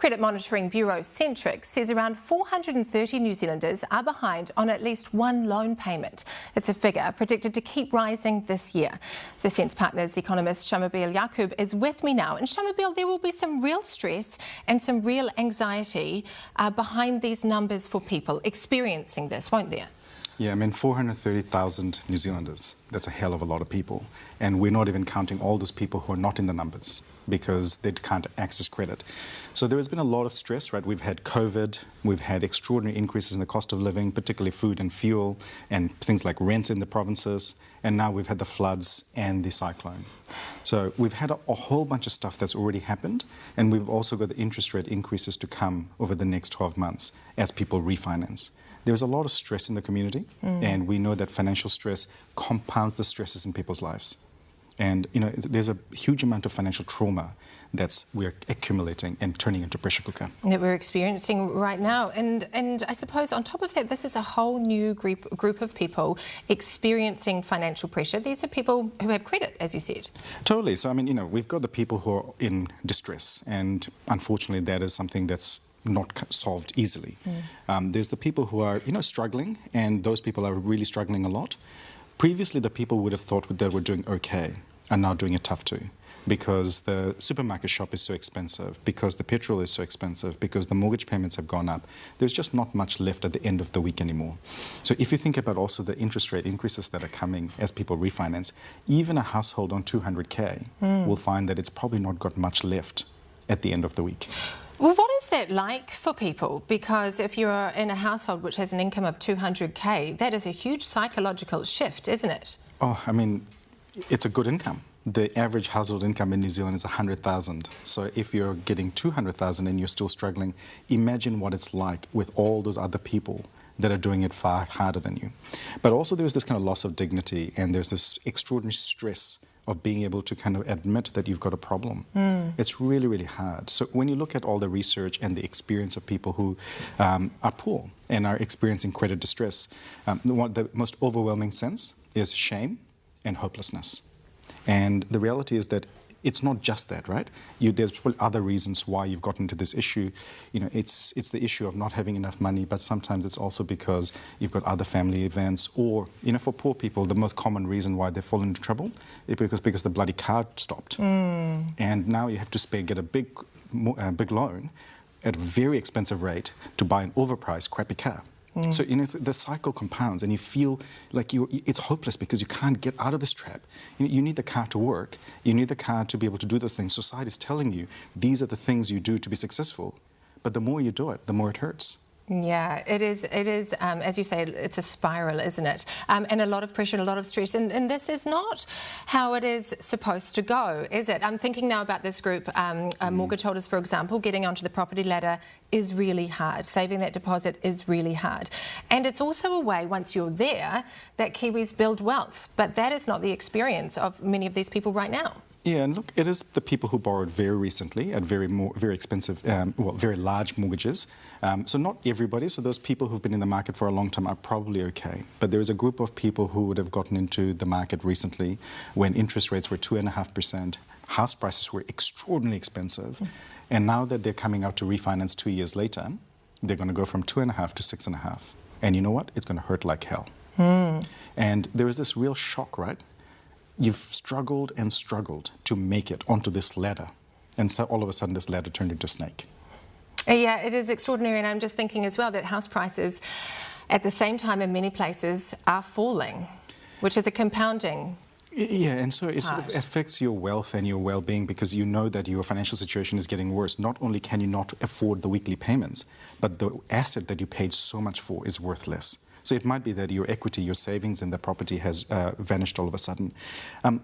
Credit Monitoring Bureau Centric says around 430 New Zealanders are behind on at least one loan payment. It's a figure predicted to keep rising this year. So Sense Partners Economist Shamubeel Eaqub is with me now. And Shamubeel, there will be some real stress and some real anxiety behind these numbers for people experiencing this, won't there? Yeah, I mean, 430,000 New Zealanders. That's a hell of a lot of people. And we're not even counting all those people who are not in the numbers because they can't access credit. So there has been a lot of stress, right? We've had COVID, we've had extraordinary increases in the cost of living, particularly food and fuel, and things like rents in the provinces. And now we've had the floods and the cyclone. So we've had a whole bunch of stuff that's already happened. And we've also got the interest rate increases to come over the next 12 months as people refinance. There's a lot of stress in the community, and we know that financial stress compounds the stresses in people's lives. And, you know, there's a huge amount of financial trauma we're accumulating and turning into pressure cooker. That we're experiencing right now. And I suppose on top of that, this is a whole new group of people experiencing financial pressure. These are people who have credit, as you said. Totally. So, I mean, you know, we've got the people who are in distress, and unfortunately that is something that's not solved easily. There's the people who are, you know, struggling, and those people are really struggling a lot. Previously, the people would have thought that they were doing okay are now doing it tough too, because the supermarket shop is so expensive, because the petrol is so expensive, because the mortgage payments have gone up. There's just not much left at the end of the week anymore. So if you think about also the interest rate increases that are coming as people refinance, even a household on 200K will find that it's probably not got much left at the end of the week. Well, what is that like for people? Because if you're in a household which has an income of 200K, that is a huge psychological shift, isn't it? Oh, I mean, it's a good income. The average household income in New Zealand is 100,000. So if you're getting 200,000 and you're still struggling, imagine what it's like with all those other people that are doing it far harder than you. But also there's this kind of loss of dignity, and there's this extraordinary stress of being able to kind of admit that you've got a problem. It's really, really hard. So when you look at all the research and the experience of people who are poor and are experiencing credit distress, the most overwhelming sense is shame and hopelessness. And the reality is that it's not just that, right? There's probably other reasons why you've gotten into this issue. You know, it's the issue of not having enough money, but sometimes it's also because you've got other family events, or, you know, for poor people, the most common reason why they fall into trouble is because the bloody card stopped. And now you have to get a big loan at a very expensive rate to buy an overpriced, crappy car. So, you know, the cycle compounds, and you feel like it's hopeless because you can't get out of this trap. You need the car to work. You need the car to be able to do those things. Society is telling you these are the things you do to be successful. But the more you do it, the more it hurts. Yeah, it is, as you say, it's a spiral, isn't it? And a lot of pressure and a lot of stress. And this is not how it is supposed to go, is it? I'm thinking now about this group, mortgage holders, for example. Getting onto the property ladder is really hard. Saving that deposit is really hard. And it's also a way, once you're there, that Kiwis build wealth. But that is not the experience of many of these people right now. Yeah, and look, it is the people who borrowed very recently at very expensive, very large mortgages. So not everybody. So those people who've been in the market for a long time are probably okay. But there is a group of people who would have gotten into the market recently when interest rates were 2.5%, house prices were extraordinarily expensive, and now that they're coming out to refinance 2 years later, they're going to go from 2.5 to 6.5. And you know what? It's going to hurt like hell. And there is this real shock, right? You've struggled and struggled to make it onto this ladder, and so all of a sudden this ladder turned into a snake. Yeah, it is extraordinary, and I'm just thinking as well that house prices at the same time in many places are falling, which is a compounding. Yeah, and so it sort of affects your wealth and your well-being, because you know that your financial situation is getting worse. Not only can you not afford the weekly payments, but the asset that you paid so much for is worth less. So it might be that your equity, your savings in the property has vanished all of a sudden. And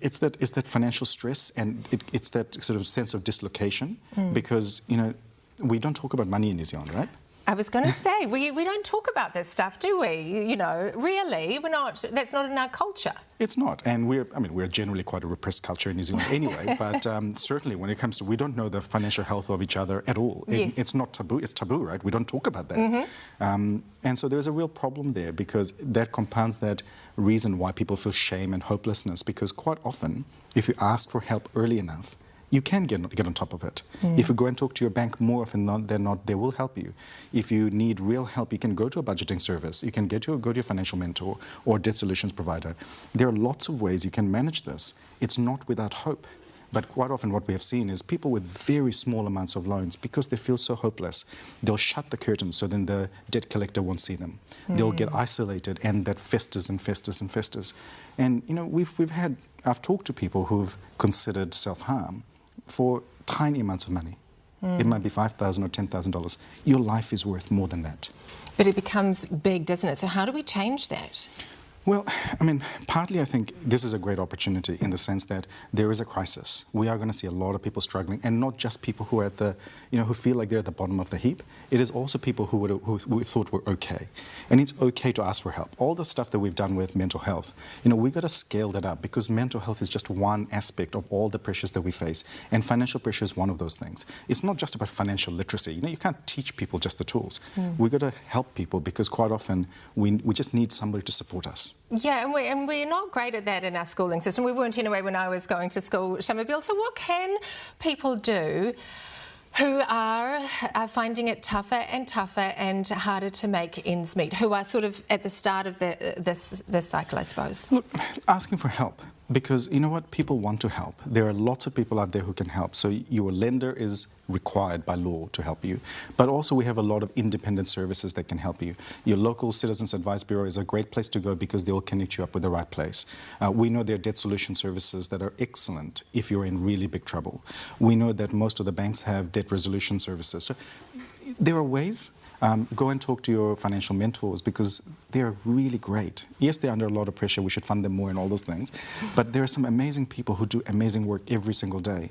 it's that financial stress, and it's that sort of sense of dislocation, because, you know, we don't talk about money in New Zealand, right? I was going to say, we don't talk about this stuff, do we? You know, really, we're not. That's not in our culture. It's not, and we're generally quite a repressed culture in New Zealand anyway. But certainly, when it comes to, we don't know the financial health of each other at all. Yes. It's not taboo. It's taboo, right? We don't talk about that. And so there's a real problem there, because that compounds that reason why people feel shame and hopelessness. Because quite often, if you ask for help early enough, you can get on top of it. If you go and talk to your bank, more often than not, they will help you. If you need real help, you can go to a budgeting service. You can go to your financial mentor or debt solutions provider. There are lots of ways you can manage this. It's not without hope. But quite often what we have seen is people with very small amounts of loans, because they feel so hopeless, they'll shut the curtains so then the debt collector won't see them. They'll get isolated, and that festers and festers and festers. And, you know, I've talked to people who've considered self-harm for tiny amounts of money. It might be $5,000 or $10,000. Your life is worth more than that. But it becomes big, doesn't it? So how do we change that? Well, I mean, partly I think this is a great opportunity in the sense that there is a crisis. We are going to see a lot of people struggling, and not just people who are at the, you know, who feel like they're at the bottom of the heap. It is also people who thought were okay. And it's okay to ask for help. All the stuff that we've done with mental health, you know, we've got to scale that up, because mental health is just one aspect of all the pressures that we face. And financial pressure is one of those things. It's not just about financial literacy. You know, you can't teach people just the tools. We've got to help people, because quite often we just need somebody to support us. Yeah, and we're not great at that in our schooling system. We weren't anyway when I was going to school, Shamubeel. So what can people do who are finding it tougher and tougher and harder to make ends meet, who are sort of at the start of this cycle, I suppose? Look, asking for help. Because, you know what, people want to help. There are lots of people out there who can help. So your lender is required by law to help you. But also we have a lot of independent services that can help you. Your local Citizens Advice Bureau is a great place to go, because they will connect you up with the right place. We know there are debt solution services that are excellent if you're in really big trouble. We know that most of the banks have debt resolution services. So there are ways. Go and talk to your financial mentors, because they're really great. Yes, they're under a lot of pressure. We should fund them more and all those things. But there are some amazing people who do amazing work every single day.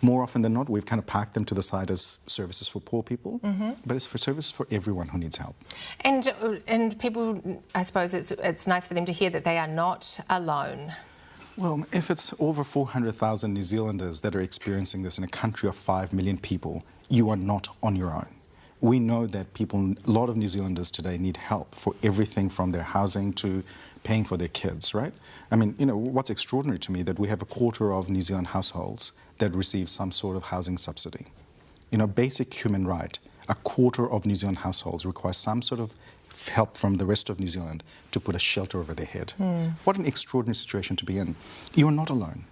More often than not, we've kind of parked them to the side as services for poor people, but it's for services for everyone who needs help. And people, I suppose it's nice for them to hear that they are not alone. Well, if it's over 400,000 New Zealanders that are experiencing this in a country of 5 million people, you are not on your own. We know that a lot of New Zealanders today need help for everything from their housing to paying for their kids, right? I mean, you know, what's extraordinary to me that we have a quarter of New Zealand households that receive some sort of housing subsidy. You know, basic human right. A quarter of New Zealand households require some sort of help from the rest of New Zealand to put a shelter over their head. What an extraordinary situation to be in. You are not alone.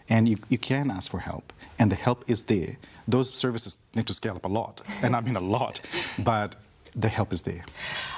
And you can ask for help, and the help is there. Those services need to scale up a lot, and I mean a lot, but the help is there.